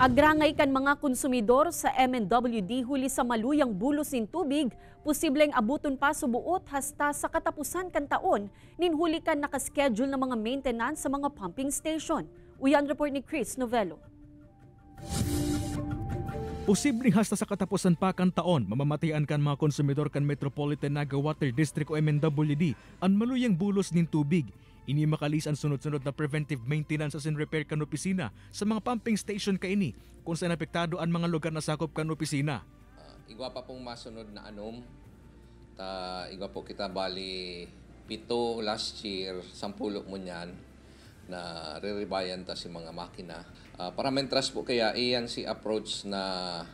Agrangay kan mga konsumidor sa MNWD huli sa maluyang bulos nin tubig, posibleng abuton pa subuot hasta sa katapusan kan taon, ninhuli kan nakaschedule na mga maintenance sa mga pumping station. Uyan report ni Chris Novello. Posibleng hasta sa katapusan pa kan taon, mamamatian kan mga konsumidor kan Metropolitan Naga Water District o MNWD ang maluyang bulos nin tubig. Ini makalis ang sunod-sunod na preventive maintenance as in repair kan opisina sa mga pumping station kaini kung saan apektado ang mga lugar na sakop kan opisina. Igwa pa pong masunod na anom. Igwa po kita bali 7 last year, 10 mo niyan na re-rebayan ta si mga makina. Para mentras po kaya iyan si approach na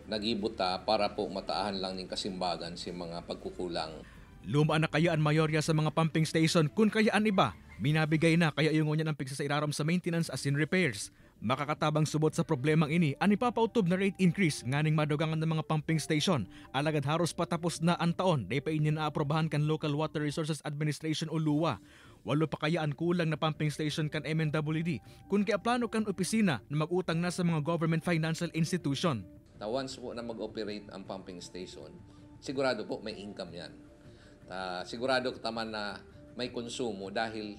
nagibuta para po mataahan lang ning kasimbagan si mga pagkukulang. Luma na kaya ang mayorya sa mga pumping station kung kayaan iba. Minabigay na kaya yung ngunyan ang pigsa sa iraram sa maintenance as in repairs. Makakatabang subot sa problemang ini ang ipapautob na rate increase nganing madugangan ng mga pumping station. Alagad haros patapos na ang taon day pa inyo naaprobahan kan Local Water Resources Administration o LUWA. Walo pa kaya ang kulang na pumping station kan MNWD kung kaya plano kan opisina na mag-utang na sa mga government financial institution. Once po na mag-operate ang pumping station, sigurado po may income yan. Sigurado taman na may konsumo dahil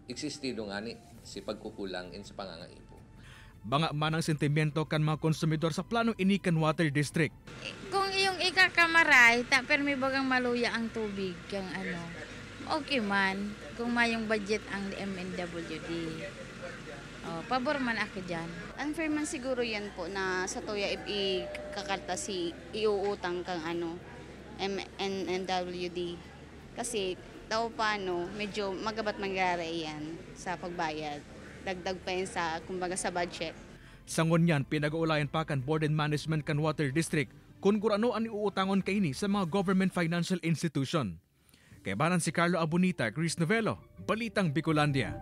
existido nga ni si pagkukulang in sa pangangaipo. Banga man ang sentimiento kan mga konsumidor sa planong inikan water district. Kung iyong ikakamaray, pero may bagang maluya ang tubig, yung okay man, kung mayong budget ang MNWD. Pabor man ako dyan. Unfair man siguro yan po na sa tuya ikakarta si iuutang kang MNWD. Kasi daw paano, medyo magabat mangyari yan sa pagbayad. Dagdag pa yan sa, kumbaga sa budget. Sa ngunyan, pinag-uulayan pa kan Board and Management kan Water District kung ano ang iuutangon kaini sa mga government financial institution. Kaya banan si Carlo Abunita, Chris Novello, Balitang Bicolandia.